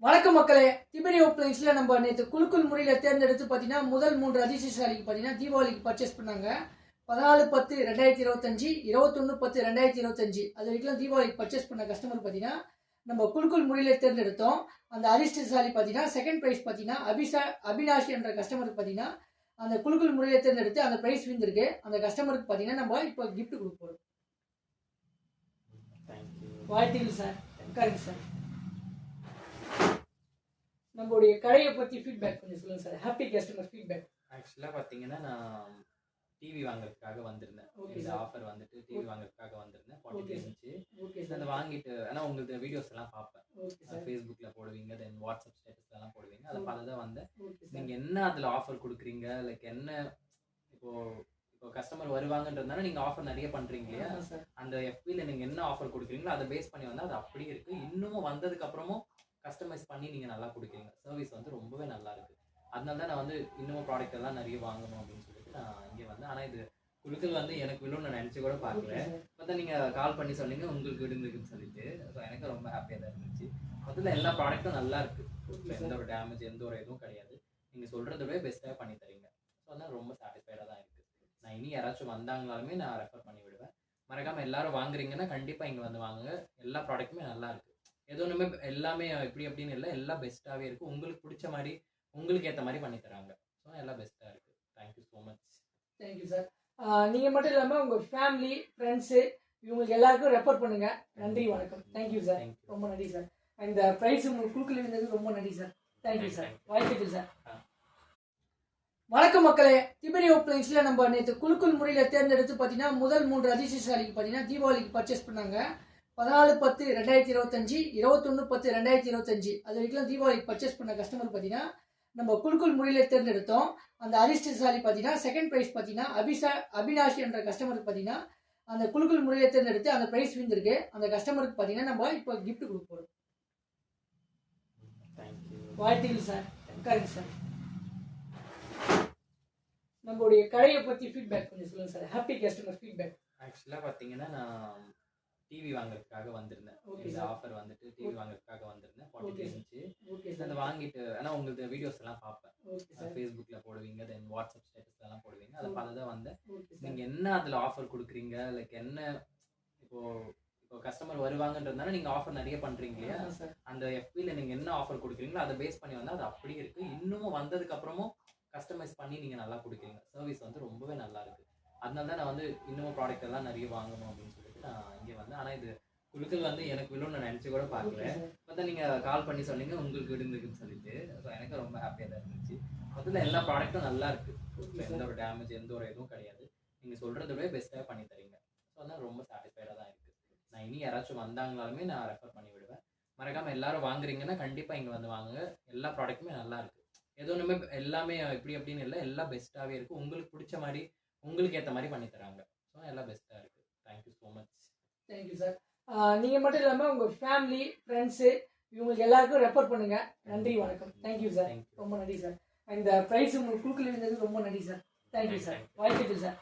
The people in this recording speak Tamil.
வணக்கம் மக்களே. திபெரி ஓப்ளைன்ஸ்ல நம்ம நேற்று குலுக்குள் முறையில் தேர்ந்தெடுத்து பார்த்தீங்கன்னா முதல் 3 அதிர்ஷ்டசாலிக்கு பார்த்தீங்கன்னா தீபாவளிக்கு பர்ச்சேஸ் பண்ணாங்க. 14/10/2025, 21/10/2025 அது வரைக்கும் தீபாவளிக்கு பர்ச்சேஸ் பண்ண கஸ்டமர் பார்த்தீங்கன்னா நம்ம குலுக்குள் முறையில் தேர்ந்தெடுத்தோம். அந்த அதிர்ஷ்டசாலி பார்த்தீங்கன்னா செகண்ட் ப்ரைஸ் பார்த்தீங்கன்னா அபினாஷ் என்ற கஸ்டமருக்கு பார்த்தீங்கன்னா அந்த குலுக்குள் முறையில் தேர்ந்தெடுத்து அந்த ப்ரைஸ் விந்திருக்கு. அந்த கஸ்டமருக்கு பார்த்தீங்கன்னா நம்ம இப்போ கிஃப்ட் கொடுக்க போகிறோம். வாழ்த்துக்கள் சார். உட்காருங்க சார். நம்மளுடைய கடையை பற்றி ஃபீட்பேக் கொஞ்சம் சொல்லுங்கள் சார். Happy customer feedback. ஆக்சுவலாக பார்த்தீங்கன்னா நான் டிவி வாங்குறதுக்காக வந்திருந்தேன். இந்த ஆஃபர் வந்துட்டு டிவி வாங்குறதுக்காக வந்திருந்தேன். 40 இருந்துச்சு. அதை வாங்கிட்டு ஆனால் உங்களுக்கு வீடியோஸ் எல்லாம் பார்ப்பேன். ஃபேஸ்புக்கில் போடுவீங்க, தென் வாட்ஸ்அப் ஸ்டேட்டஸ்லாம் போடுவீங்க. அதை பார்த்து தான் வந்தேன். நீங்கள் என்ன அதில் ஆஃபர் கொடுக்குறீங்க, லைக் என்ன இப்போ கஸ்டமர் வருவாங்கன்றதுனால நீங்கள் ஆஃபர் நிறைய பண்ணுறீங்க இல்லையா, அந்த எஃபியில் நீங்கள் என்ன ஆஃபர் கொடுக்குறீங்களோ அதை பேஸ் பண்ணி வந்தால் அது அப்படியே இருக்குது. இன்னமும் வந்ததுக்கப்புறமும் கஸ்டமைஸ் பண்ணி நீங்கள் நல்லா கொடுக்குறீங்க. சர்வீஸ் வந்து ரொம்பவே நல்லா இருக்குது. அதனால தான் நான் வந்து இன்னமும் ப்ராடக்ட் எல்லாம் நிறைய வாங்கணும் அப்படின்னு சொல்லிட்டு நான் இங்கே வந்தேன். ஆனால் இது குழுக்கள் வந்து எனக்கு விழுன்னு நான் நினச்சி கூட பார்க்கல. பார்த்தா நீங்கள் கால் பண்ணி சொன்னீங்க உங்களுக்கு விழுந்துருக்குன்னு சொல்லிட்டு. ஸோ எனக்கு ரொம்ப ஹாப்பியாக தான் இருந்துச்சு. அதில் எல்லா ப்ராடக்ட்டும் நல்லா இருக்குது. எந்த ஒரு டேமேஜ் எந்த ஒரு இதுவும் கிடையாது. நீங்கள் சொல்கிறதோட பெஸ்ட்டாக பண்ணி தரீங்க. ஸோ அதனால் ரொம்ப சாட்டிஸ்ஃபைடாக தான் இருக்குது. நான் இனி யாராச்சும் வந்தாங்களாலுமே நான் ரெஃபர் பண்ணி விடுவேன். மறக்காமல் எல்லாரும் வாங்குறீங்கன்னா கண்டிப்பாக இங்கே வந்து வாங்குங்க. எல்லா ப்ராடக்ட்டுமே நல்லா இருக்குது. ஏதோ ஒன்றுமே எல்லாமே இப்படி அப்படின்னு இல்லை, எல்லாம் பெஸ்ட்டாகவே இருக்குது. உங்களுக்கு பிடிச்ச மாதிரி உங்களுக்கு ஏற்ற மாதிரி பண்ணி தராங்க. ஸோ எல்லாம் பெஸ்ட்டாக இருக்குது. Thank you so much. Thank you sir. நீங்கள் மட்டும் இல்லாமல் உங்கள் ஃபேமிலி ஃப்ரெண்ட்ஸு இவங்களுக்கு எல்லாருக்கும் ரெஃபர் பண்ணுங்கள். நன்றி, வணக்கம். Thank you sir. ரொம்ப நன்றி சார். இந்த ப்ரைஸ் உங்களுக்கு குழுக்கள் இருந்தது ரொம்ப நன்றி சார். Thank you sir. வாழ்த்துக்கள் சார். வணக்கம் மக்களே. திபெரி ஓப்ளைன்ஸில் நம்ம நேற்று குலுக்குள் முறையில் தேர்ந்தெடுத்து பார்த்தீங்கன்னா முதல் 3 அதிர்ஷ்டசாலிக்கு பார்த்தீங்கன்னா தீபாவளிக்கு பர்ச்சேஸ் பண்ணாங்க. 14/10/2025, 21/10/2025 அது வரைக்கும் தீபாவளிக்கு பர்ச்சேஸ் பண்ண கஸ்டமர் பார்த்தீங்கன்னா நம்ம குலுக்குள் முறையில் தேர்ந்தெடுத்தோம். அந்த அதிர்ஷ்டசாலி பார்த்தீங்கன்னா செகண்ட் ப்ரைஸ் பார்த்தீங்கன்னா அபினாஷ் என்ற கஸ்டமருக்கு பார்த்தீங்கன்னா அந்த குலுக்குள் முறையில் தேர்ந்தெடுத்து அந்த ப்ரைஸ் விந்திருக்கு. அந்த கஸ்டமருக்கு பார்த்தீங்கன்னா நம்ம இப்போ கிஃப்ட் கொடுக்க போகிறோம். வாழ்த்துக்கள் சார். உட்காருங்க சார். நம்மளுடைய கடையை பற்றி ஃபீட்பேக் கொஞ்சம் சொல்லுங்கள் சார். Happy customer feedback. ஆக்சுவலாக பார்த்தீங்கன்னா நான் டிவி வாங்குறதுக்காக வந்திருந்தேன். இந்த ஆஃபர் வந்துட்டு டிவி வாங்குறதுக்காக வந்திருந்தேன். 40 இருந்துச்சு. அதை வாங்கிட்டு ஆனால் உங்களுக்கு வீடியோஸ் எல்லாம் பார்ப்பேன். ஃபேஸ்புக்கில் போடுவீங்க, தென் வாட்ஸ்அப் ஸ்டேட்டஸ்லாம் போடுவீங்க. அதை பார்த்து தான் வந்தேன். நீங்கள் என்ன அதில் ஆஃபர் கொடுக்குறீங்க, லைக் என்ன இப்போ கஸ்டமர் வருவாங்கன்றதுனால நீங்கள் ஆஃபர் நிறைய பண்ணுறீங்க இல்லையா, அந்த எஃபியில் நீங்கள் என்ன ஆஃபர் கொடுக்குறீங்களோ அதை பேஸ் பண்ணி வந்தால் அது அப்படியே இருக்குது. இன்னமும் வந்ததுக்கப்புறமும் கஸ்டமைஸ் பண்ணி நீங்கள் நல்லா கொடுக்குறீங்க. சர்வீஸ் வந்து ரொம்பவே நல்லா இருக்குது. அதனால தான் நான் வந்து இன்னமும் ப்ராடக்ட் எல்லாம் நிறைய வாங்கணும் அப்படின்னு சொல்லிட்டு நான் இங்கே வந்தேன். ஆனால் இது குழுக்கள் வந்து எனக்கு விழுன்னு நான் நினச்சி கூட பார்க்கல. பார்த்தா நீங்கள் கால் பண்ணி சொன்னீங்க உங்களுக்கு விழுந்துருக்குன்னு சொல்லிட்டு. ஸோ எனக்கு ரொம்ப ஹாப்பியாக தான் இருந்துச்சு. அதில் எல்லா ப்ராடக்ட்டும் நல்லா இருக்குது. எந்த ஒரு டேமேஜ் எந்த ஒரு இதுவும் கிடையாது. நீங்கள் சொல்கிறதோட பெஸ்ட்டாக பண்ணி தரீங்க. ஸோ அதனால் ரொம்ப சாட்டிஸ்ஃபைடாக தான் இருக்குது. நான் இனி யாராச்சும் வந்தாங்களாலுமே நான் ரெஃபர் பண்ணி விடுவேன். மறக்காமல் எல்லாரும் வாங்குறீங்கன்னா கண்டிப்பாக இங்கே வந்து வாங்குங்க. எல்லா ப்ராடக்ட்டுமே நல்லா இருக்குது. ஏதோ ஒன்றுமே எல்லாமே இப்படி அப்படின்னு இல்லை, எல்லாம் பெஸ்ட்டாகவே இருக்குது. உங்களுக்கு பிடிச்ச மாதிரி உங்களுக்கு ஏற்ற மாதிரி பண்ணி தராங்க. ஸோ எல்லாம் பெஸ்ட்டாக இருக்குது. Thank you so much. Thank you sir. நீங்கள் மட்டும் இல்லாமல் உங்கள் ஃபேமிலி ஃப்ரெண்ட்ஸு இவங்களுக்கு எல்லாருக்கும் ரெஃபர் பண்ணுங்கள். நன்றி, வணக்கம். Thank you sir. ரொம்ப நன்றி சார். இந்த ப்ரைஸ் உங்களுக்கு குழுக்கள் இருந்தது ரொம்ப நன்றி சார். Thank you sir. வாழ்த்துக்கள் சார்.